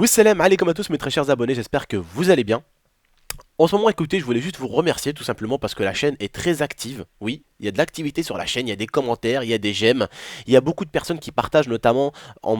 Salam alaikum à tous mes très chers abonnés, j'espère que vous allez bien. En ce moment, écoutez, je voulais juste vous remercier tout simplement parce que la chaîne est très active. Oui, il y a de l'activité sur la chaîne, il y a des commentaires, il y a des j'aime. Il y a beaucoup de personnes qui partagent, notamment on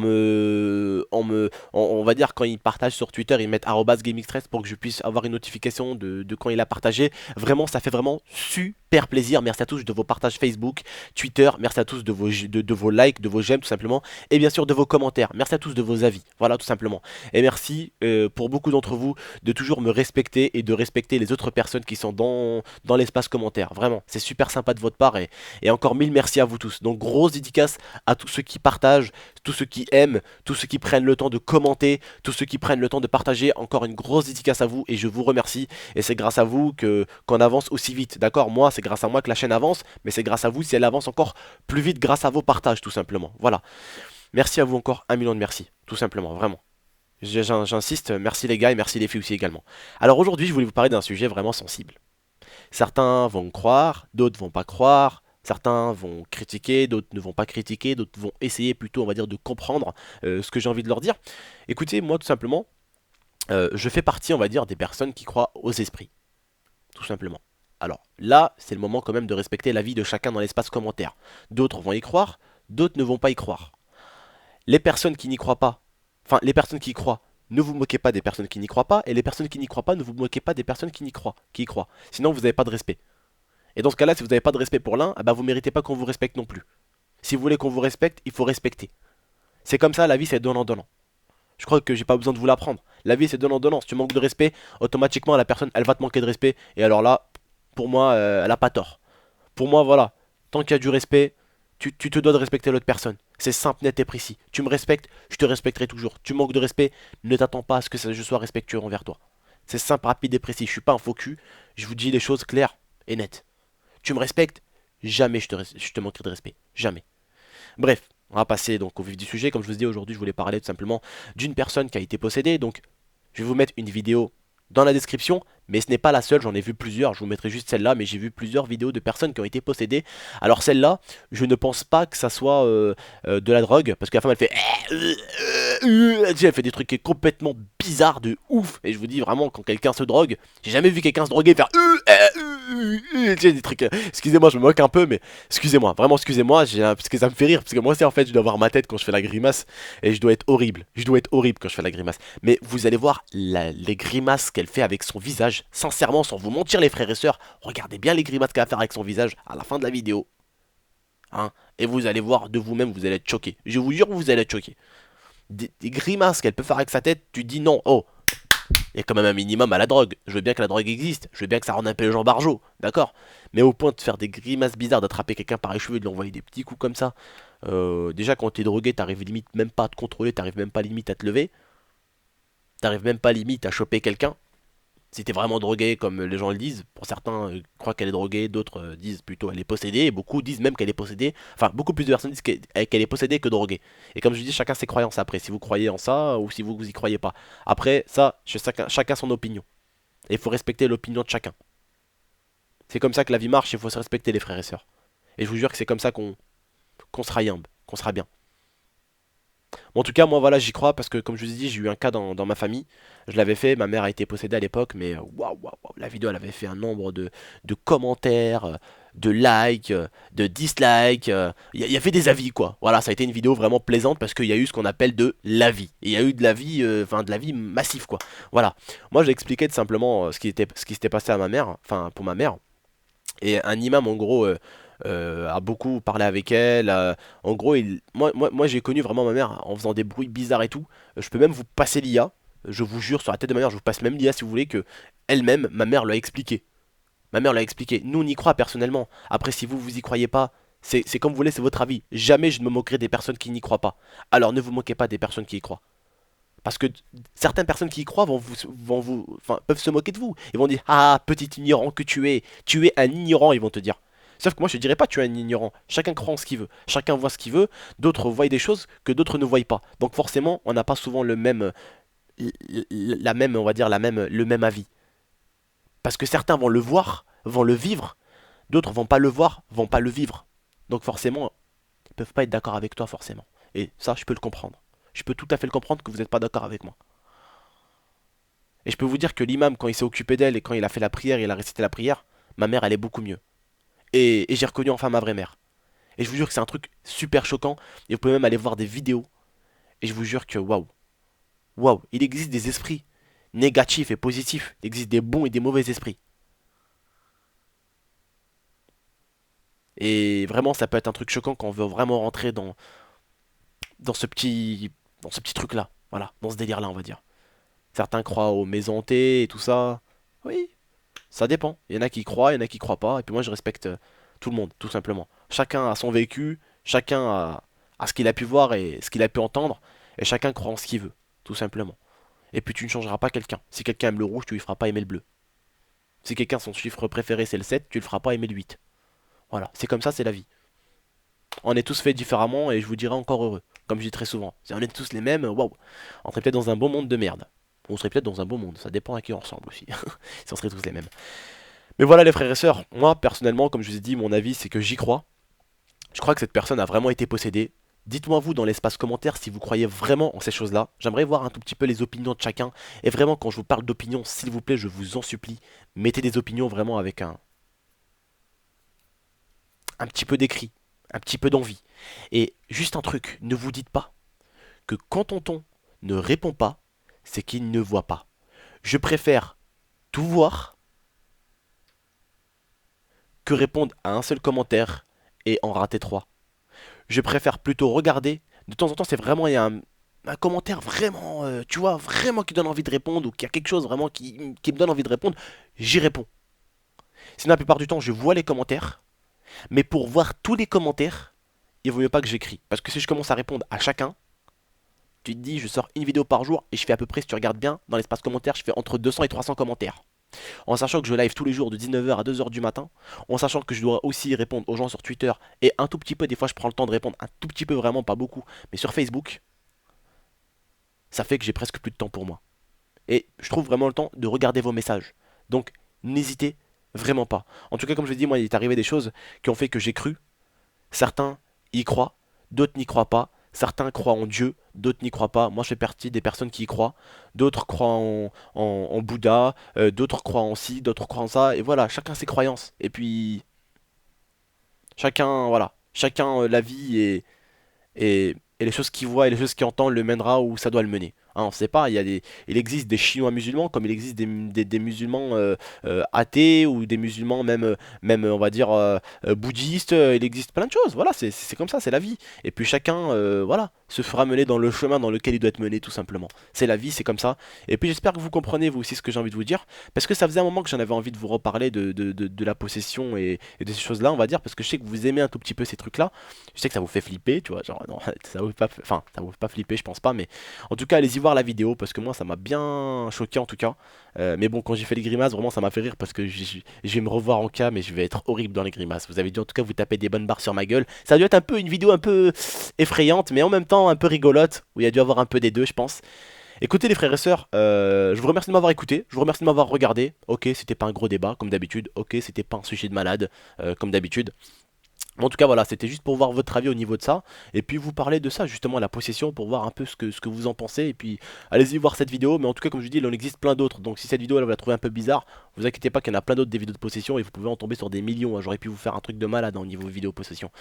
va dire quand ils partagent sur Twitter, ils mettent @gamingstress pour que je puisse avoir une notification de quand il a partagé. Vraiment, ça fait vraiment super plaisir. Merci à tous de vos partages Facebook, Twitter. Merci à tous de vos likes, de vos j'aime tout simplement. Et bien sûr de vos commentaires. Merci à tous de vos avis. Voilà tout simplement. Et merci pour beaucoup d'entre vous de toujours me respecter et de respecter les autres personnes qui sont dans l'espace commentaire. Vraiment, c'est super sympa de votre part et encore mille merci à vous tous. Donc grosse dédicace à tous ceux qui partagent, tous ceux qui aiment, tous ceux qui prennent le temps de commenter, tous ceux qui prennent le temps de partager. Encore une grosse dédicace à vous et je vous remercie. Et c'est grâce à vous qu'on avance aussi vite. D'accord, moi c'est grâce à moi que la chaîne avance, mais c'est grâce à vous si elle avance encore plus vite grâce à vos partages tout simplement. Voilà. Merci à vous encore, 1 million de merci, tout simplement, vraiment. J'insiste, merci les gars et merci les filles aussi également. Alors aujourd'hui, je voulais vous parler d'un sujet vraiment sensible. Certains vont croire, d'autres vont pas croire, certains vont critiquer, d'autres ne vont pas critiquer, d'autres vont essayer plutôt, on va dire, de comprendre ce que j'ai envie de leur dire. Écoutez, moi tout simplement, je fais partie, on va dire, des personnes qui croient aux esprits. Tout simplement. Alors là, c'est le moment quand même de respecter l'avis de chacun dans l'espace commentaire. D'autres vont y croire, d'autres ne vont pas y croire. Les personnes qui n'y croient pas, enfin les personnes qui y croient, ne vous moquez pas des personnes qui n'y croient pas, et les personnes qui n'y croient pas, ne vous moquez pas des personnes qui y croient. Sinon vous n'avez pas de respect. Et dans ce cas-là, si vous n'avez pas de respect pour l'un, vous ne méritez pas qu'on vous respecte non plus. Si vous voulez qu'on vous respecte, il faut respecter. C'est comme ça, la vie c'est donnant-donnant. Je crois que j'ai pas besoin de vous l'apprendre. La vie c'est donnant-donnant. Si tu manques de respect, automatiquement la personne elle va te manquer de respect. Et alors là, pour moi, elle a pas tort. Pour moi, voilà, tant qu'il y a du respect, tu te dois de respecter l'autre personne. C'est simple, net et précis. Tu me respectes, je te respecterai toujours. Tu manques de respect, ne t'attends pas à ce que je sois respectueux envers toi. C'est simple, rapide et précis. Je suis pas un faux cul. Je vous dis les choses claires et nettes. Tu me respectes, jamais je te manquerai de respect. Jamais. Bref, on va passer donc au vif du sujet. Comme je vous dis aujourd'hui, je voulais parler tout simplement d'une personne qui a été possédée. Donc, je vais vous mettre une vidéo dans la description, mais ce n'est pas la seule, j'en ai vu plusieurs, je vous mettrai juste celle-là, mais j'ai vu plusieurs vidéos de personnes qui ont été possédées. Alors celle-là, je ne pense pas que ça soit de la drogue, parce que la femme elle fait elle fait des trucs complètement bizarres de ouf, et je vous dis vraiment, quand quelqu'un se drogue, j'ai jamais vu quelqu'un se droguer et faire des trucs, excusez-moi, je me moque un peu, mais excusez-moi, vraiment excusez-moi, parce que ça me fait rire, parce que moi aussi en fait, je dois voir ma tête quand je fais la grimace, et je dois être horrible quand je fais la grimace, mais vous allez voir les grimaces qu'elle fait avec son visage, sincèrement, sans vous mentir les frères et sœurs, regardez bien les grimaces qu'elle va faire avec son visage à la fin de la vidéo, hein, et vous allez voir de vous-même, vous allez être choqués, je vous jure, vous allez être choqués, des grimaces qu'elle peut faire avec sa tête, tu dis non, oh, il y a quand même un minimum à la drogue. Je veux bien que la drogue existe, je veux bien que ça rende un peu les gens barjots, d'accord. Mais au point de faire des grimaces bizarres, d'attraper quelqu'un par les cheveux et de lui envoyer des petits coups comme ça, déjà quand t'es drogué, t'arrives limite même pas à te contrôler, t'arrives même pas limite à te lever, t'arrives même pas limite à choper quelqu'un. Si t'es vraiment drogué, comme les gens le disent, pour certains croient qu'elle est droguée, d'autres disent plutôt qu'elle est possédée, et beaucoup disent même qu'elle est possédée, enfin beaucoup plus de personnes disent qu'elle est possédée que droguée. Et comme je dis, chacun ses croyances après, si vous croyez en ça ou si vous y croyez pas. Après, ça, chacun son opinion. Et il faut respecter l'opinion de chacun. C'est comme ça que la vie marche, il faut se respecter les frères et sœurs. Et je vous jure que c'est comme ça qu'on sera yimbe, qu'on sera bien. Bon, en tout cas, moi voilà, j'y crois parce que comme je vous ai dit, j'ai eu un cas dans ma famille. Je l'avais fait, ma mère a été possédée à l'époque, mais waouh, la vidéo elle avait fait un nombre de commentaires, de likes, de dislikes. Il y avait des avis quoi. Voilà, ça a été une vidéo vraiment plaisante parce qu'il y a eu ce qu'on appelle de l'avis. Et il y a eu de l'avis, de l'avis massif quoi. Voilà. Moi, j'ai expliqué tout simplement ce qui s'était passé à ma mère, enfin pour ma mère. Et un imam en gros. A beaucoup parlé avec elle. En gros, moi j'ai connu vraiment ma mère en faisant des bruits bizarres et tout. Je peux même vous passer l'IA. Je vous jure, sur la tête de ma mère, je vous passe même l'IA si vous voulez que elle-même, ma mère l'a expliqué. Ma mère l'a expliqué. Nous, on y croit personnellement. Après, si vous y croyez pas, c'est comme vous voulez, c'est votre avis. Jamais je ne me moquerai des personnes qui n'y croient pas. Alors ne vous moquez pas des personnes qui y croient. Parce que certaines personnes qui y croient peuvent se moquer de vous. Ils vont dire, ah, petit ignorant que tu es un ignorant, ils vont te dire. Sauf que moi je dirais pas tu es un ignorant. Chacun croit en ce qu'il veut. Chacun voit ce qu'il veut. D'autres voient des choses que d'autres ne voient pas. Donc forcément, on n'a pas souvent le même, la même, on va dire le même avis. Parce que certains vont le voir, vont le vivre. D'autres vont pas le voir, vont pas le vivre. Donc forcément, ils peuvent pas être d'accord avec toi forcément. Et ça, je peux le comprendre. Je peux tout à fait le comprendre que vous n'êtes pas d'accord avec moi. Et je peux vous dire que l'imam, quand il s'est occupé d'elle et quand il a fait la prière, il a récité la prière, ma mère, elle est beaucoup mieux. Et j'ai reconnu enfin ma vraie mère. Et je vous jure que c'est un truc super choquant. Et vous pouvez même aller voir des vidéos. Et je vous jure que waouh, waouh, il existe des esprits négatifs et positifs. Il existe des bons et des mauvais esprits. Et vraiment, ça peut être un truc choquant quand on veut vraiment rentrer dans ce petit, dans ce petit truc-là. Voilà, dans ce délire-là, on va dire. Certains croient aux maisons hantées et tout ça. Oui, ça dépend. Il y en a qui croient, il y en a qui croient pas. Et puis moi, je respecte tout le monde, tout simplement. Chacun a son vécu, chacun a ce qu'il a pu voir et ce qu'il a pu entendre. Et chacun croit en ce qu'il veut, tout simplement. Et puis tu ne changeras pas quelqu'un. Si quelqu'un aime le rouge, tu lui feras pas aimer le bleu. Si quelqu'un, son chiffre préféré, c'est le 7, tu le feras pas aimer le 8. Voilà, c'est comme ça, c'est la vie. On est tous faits différemment et je vous dirai encore heureux. Comme je dis très souvent. Si on est tous les mêmes, waouh. On serait peut-être dans un bon monde de merde. On serait peut-être dans un bon monde. Ça dépend à qui on ressemble aussi. Si on serait tous les mêmes. Mais voilà les frères et sœurs. Moi, personnellement, comme je vous ai dit, mon avis, c'est que j'y crois. Je crois que cette personne a vraiment été possédée. Dites-moi vous dans l'espace commentaire si vous croyez vraiment en ces choses-là. J'aimerais voir un tout petit peu les opinions de chacun. Et vraiment, quand je vous parle d'opinion, s'il vous plaît, je vous en supplie, mettez des opinions vraiment avec un petit peu d'écrit, un petit peu d'envie. Et juste un truc, ne vous dites pas que quand tonton ne répond pas, c'est qu'il ne voit pas. Je préfère tout voir que répondre à un seul commentaire et en rater trois. Je préfère plutôt regarder. De temps en temps, c'est vraiment il y a un commentaire vraiment, tu vois, vraiment qui donne envie de répondre ou qu'il y a quelque chose vraiment qui me donne envie de répondre, j'y réponds. Sinon, la plupart du temps, je vois les commentaires, mais pour voir tous les commentaires, il vaut mieux pas que j'écris. Parce que si je commence à répondre à chacun, tu te dis, je sors une vidéo par jour et je fais à peu près, si tu regardes bien, dans l'espace commentaire, je fais entre 200 et 300 commentaires. En sachant que je live tous les jours de 19h à 2h du matin, en sachant que je dois aussi répondre aux gens sur Twitter et un tout petit peu, des fois je prends le temps de répondre un tout petit peu, vraiment pas beaucoup, mais sur Facebook, ça fait que j'ai presque plus de temps pour moi. Et je trouve vraiment le temps de regarder vos messages. Donc n'hésitez vraiment pas. En tout cas, comme je l'ai dit, moi il est arrivé des choses qui ont fait que j'ai cru. Certains y croient, d'autres n'y croient pas. Certains croient en Dieu, d'autres n'y croient pas. Moi, je fais partie des personnes qui y croient. D'autres croient en Bouddha, d'autres croient en ci, d'autres croient en ça. Et voilà, chacun ses croyances. Et puis, chacun, voilà, chacun la vie et les choses qu'il voit et les choses qu'il entend le mènera où ça doit le mener. Hein, on ne sait pas, il existe des Chinois musulmans comme il existe des musulmans athées ou des musulmans même on va dire bouddhistes. Il existe plein de choses. Voilà, c'est comme ça, c'est la vie. Et puis chacun, voilà, se fera mener dans le chemin dans lequel il doit être mené tout simplement. C'est la vie, c'est comme ça. Et puis j'espère que vous comprenez vous aussi ce que j'ai envie de vous dire. Parce que ça faisait un moment que j'en avais envie de vous reparler de la possession et de ces choses-là, on va dire, parce que je sais que vous aimez un tout petit peu ces trucs-là. Je sais que ça vous fait flipper, tu vois, genre non, ça vous fait pas, enfin, ça vous fait pas flipper, je pense pas, mais en tout cas, allez-y voir la vidéo parce que moi, ça m'a bien choqué en tout cas. Mais bon, quand j'ai fait les grimaces, vraiment, ça m'a fait rire parce que je vais me revoir en cas, mais je vais être horrible dans les grimaces. Vous avez dû en tout cas vous taper des bonnes barres sur ma gueule. Ça a dû être un peu une vidéo un peu effrayante, mais en même temps un peu rigolote où il y a dû avoir un peu des deux, je pense. Écoutez les frères et sœurs, je vous remercie de m'avoir écouté, je vous remercie de m'avoir regardé. Ok, c'était pas un gros débat comme d'habitude. Ok, c'était pas un sujet de malade comme d'habitude. En tout cas, voilà, c'était juste pour voir votre avis au niveau de ça. Et puis vous parler de ça, justement, la possession, pour voir un peu ce que vous en pensez. Et puis allez-y voir cette vidéo. Mais en tout cas, comme je dis, il en existe plein d'autres. Donc si cette vidéo, là, vous la trouvez un peu bizarre, vous inquiétez pas qu'il y en a plein d'autres des vidéos de possession. Et vous pouvez en tomber sur des millions, hein. J'aurais pu vous faire un truc de malade, hein, au niveau vidéo possession.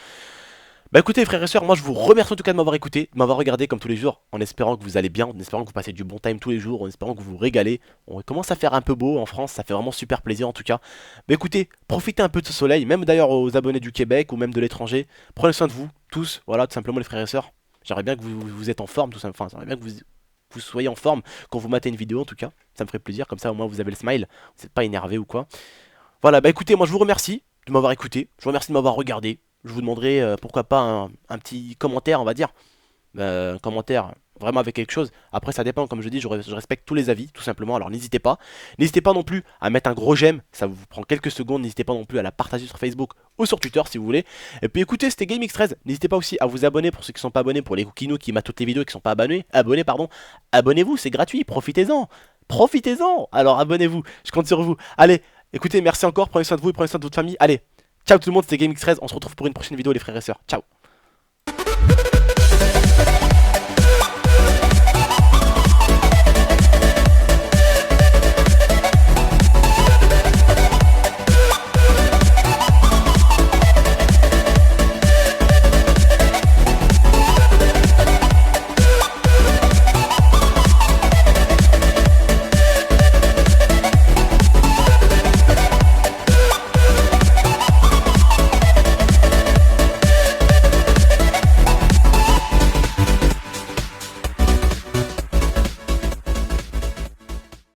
Bah écoutez frères et sœurs, moi je vous remercie en tout cas de m'avoir écouté, de m'avoir regardé comme tous les jours, en espérant que vous allez bien, en espérant que vous passez du bon time tous les jours, en espérant que vous vous régalez. On commence à faire un peu beau en France, ça fait vraiment super plaisir en tout cas. Bah écoutez, profitez un peu de ce soleil, même d'ailleurs aux abonnés du Québec ou même de l'étranger. Prenez soin de vous, tous, voilà, tout simplement les frères et sœurs. J'aimerais bien que vous êtes en forme, tout simplement, enfin, j'aimerais bien que vous soyez en forme quand vous matez une vidéo en tout cas. Ça me ferait plaisir, comme ça au moins vous avez le smile, vous n'êtes pas énervé ou quoi. Voilà, bah écoutez, moi je vous remercie de m'avoir écouté, je vous remercie de m'avoir regardé. Je vous demanderai pourquoi pas un petit commentaire, on va dire. Un commentaire vraiment avec quelque chose. Après, ça dépend, comme je dis, je respecte tous les avis, tout simplement. Alors n'hésitez pas. N'hésitez pas non plus à mettre un gros j'aime, ça vous prend quelques secondes. N'hésitez pas non plus à la partager sur Facebook ou sur Twitter si vous voulez. Et puis écoutez, c'était GameX13. N'hésitez pas aussi à vous abonner pour ceux qui ne sont pas abonnés, pour les coquinous qui matent toutes les vidéos et qui ne sont pas abonnés, pardon. Abonnez-vous, c'est gratuit, profitez-en. Profitez-en. Alors abonnez-vous, je compte sur vous. Allez, écoutez, merci encore, prenez soin de vous et prenez soin de votre famille. Allez, ciao tout le monde, c'était GameX13. On se retrouve pour une prochaine vidéo les frères et sœurs. Ciao.